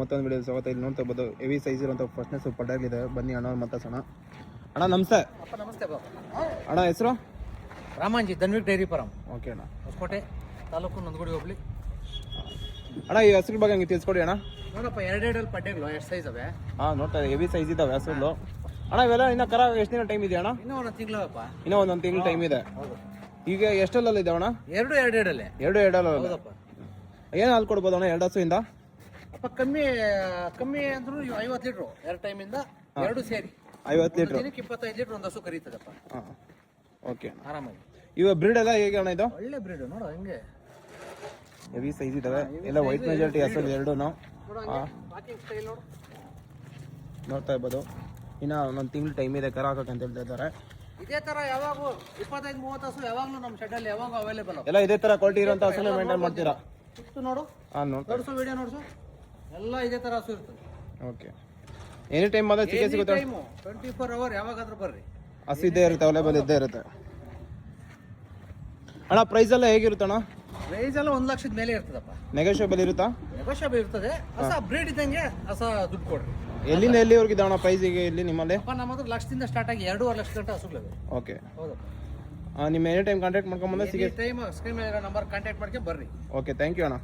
ಮತ್ತೊಂದು ವಿಡಿಯೋ ಸ್ವಾಗತ. ಇಲ್ಲಿ ನೋಡ್ತಾ ಇರ್ಬೋದು ಹೆವಿ ಸೈಜ್ ಇರುವಂಥ ಫಸ್ಟ್ನೆಸ್ ಪಡ್ಡಾಗಿದೆ. ಬನ್ನಿ ಅಣ್ಣ ಮಾತಾಡ್ಸೋಣ. ಅಣ್ಣ ನಮಸ್ತೆ. ನಮಸ್ತೆ ಅಣ್ಣ ಹೆಸರು? Ramanji, Dhanvik dairy farm. Okay ಅಣ್ಣ. ಹೊಸಕೋಟೆ ತಾಲೂಕು, ನಂದಗುಡಿ ಹೋಗ್ಲಿ. ಅಣ್ಣ ಈ ಹಸಿರು ಬಗ್ಗೆ ಹಂಗೆ ತಿಳಿಸ್ಕೊಡಿ ಅಣ್ಣ. ನೋಡಪ್ಪ, ಎರಡೆರಡಲ್ಲಿ ಪಡ್ಡೆಗಳು ಎಷ್ಟು ಸೈಜ್ ಅವೆ. ಹಾಂ ನೋಡ್ತಾ ಹೆವಿ ಸೈಜ್ ಇದ್ದಾವೆ ಹಸಿರು. ಅಣ್ಣ ಇವೆಲ್ಲ ಇನ್ನು ಕರ ಎಷ್ಟು ದಿನ ಟೈಮ್ ಇದೆಯಾ ಅಣ್ಣ? ಇನ್ನೂ ಒಂದೊಂದು ತಿಂಗಳಪ್ಪ. ಇನ್ನೂ ಒಂದೊಂದು ತಿಂಗಳು ಟೈಮ್ ಇದೆ. ಹೌದು. ಈಗ ಎಷ್ಟೆಲ್ಲ ಇದಾವೆ ಅಣ್ಣ? ಎರಡೆರಡಲ್ಲೇ. ಎರಡಲ್ಲ. ಹೌದಪ್ಪ. ಏನು ಹಾಲು ಕೊಡ್ಬೋದು ಅಣ್ಣ ಎರಡು ಹಸುವಿಂದ? ಅಪ್ಪ ಕಮ್ಮಿ ಅಂದ್ರೂ 50 ಲೀಟ್ರು ಎರಡು ಟೈಮಿಂದ ಎರಡು ಸೇರಿ 50 ಲೀಟ್ರ್. ದಿನಕ್ಕೆ 25 ಲೀಟ್ರ್ ಒಂದು ಹಸು ಕರೀತದಪ್ಪ. ಹಾಂ ಓಕೆ ಆರಾಮಾಗಿ. ಇವಾಗ ಬ್ರೀಡ್ ಎಲ್ಲ ಹೇಗೆ ಅಣ್ಣ ಇದು? ಒಳ್ಳೆ ಬ್ರೀಡ್ ನೋಡು, ಹಂಗೆ ಹೆವಿ ಸೈಜ್ ಇದಾವೆ ಎಲ್ಲ. ವೈಟ್ ಮೆಜಾರಿಟಿ ಹಸು ಎರಡೂ. ನೋಡು, ವಾಕಿಂಗ್ ಸ್ಟೈಲ್ ನೋಡು. ನೋಡ್ತಾ ಇರ್ಬೋದು. ಇನ್ನು ಒಂದೊಂದು ತಿಂಗಳು ಟೈಮ್ ಇದೆ ಕರ ಹಾಕಕ್ಕೆ ಅಂತ ಹೇಳ್ತಾ ಇದ್ದಾರೆ. ಇದೇ ತರ ಯಾವಾಗೂ 25-30 ಹಸು ಯಾವಾಗಲೂ ನಮ್ಮ ಶೆಡ್ಡಲ್ಲಿ ಯಾವಾಗ ಅವೈಲೇಬಲ್. ಎಲ್ಲ ಇದೇ ಥರ ಕ್ವಾಲಿಟಿ ಇರೋಂಥ ಹಸುನ ಮೇಂಟೈನ್ ಮಾಡ್ತೀರಾ? ಇಷ್ಟು ನೋಡು. ಹಾಂ ನೋಡ್ತಾ ನೋಡ್ಸು, ವಿಡಿಯೋ ನೋಡ್ಸು. ಎಲ್ಲ ಇದೇ ತರ ಹಸು ಇರ್ತದೆ. ಓಕೆ. ಎನಿ ಟೈಮ್ ಮಾತ್ರ ಸಿಗುತ್ತೆ. 24 ಅವರ್ ಯಾವಾಗಾದ್ರೂ ಬರ್ರಿ. ಹಸು ಇದ್ದೇ ಇರುತ್ತೆ, ಅವೈಲೇಬಲ್ ಇದ್ದೇ ಇರುತ್ತೆ. ಅಣ್ಣ ಪ್ರೈಸ್ ಎಲ್ಲ ಹೇಗಿರುತ್ತೆ ಅಣ್ಣ? ಪ್ರೈಸ್ ಎಲ್ಲ 1 ಲಕ್ಷದ ಮೇಲೆ ಇರ್ತದಪ್ಪ. ನೆಗೋಷಿಯಬಲ್ ಇರುತ್ತಾ? ನೆಗೋಷಿಯಬಲ್ ಇರ್ತದೆ. ಹೊಸ ಬ್ರೀಡ್ ಇದ್ದಂಗೆ ಹೊಸ ದುಡ್ಡು ಕೊಡ್ರಿ. ಎಲ್ಲಿಂದ ಎಲ್ಲಿವರೆಗೆ ಇದಾವಣ್ಣ ಪ್ರೈಸಿಗೆ ಇಲ್ಲಿ ನಿಮ್ಮಲ್ಲಿ? ಅಪ್ಪ ನಮ್ಮ ಹತ್ರ ಲಕ್ಷದಿಂದ ಸ್ಟಾರ್ಟ್ ಆಗಿ 2.5 ಲಕ್ಷ ಗಂಟೆ ಹಸುಗಳಿವೆ. ಓಕೆ. ಹೌದಪ್ಪ. ನಿಮ್ಮ ಎನಿ ಟೈಮ್ ಕಾಂಟ್ಯಾಕ್ಟ್ ಮಾಡ್ಕೊಂಬಂದ್ರೆ ಟೈಮ್ ಸ್ಕ್ರೀನ್ ಮೇಲೆ ನಂಬರ್ ಕಾಂಟ್ಯಾಕ್ಟ್ ಮಾಡ್ಕೊಂಡು ಬರ್ರಿ. ಓಕೆ, ಥ್ಯಾಂಕ್ ಯು ಅಣ್ಣ.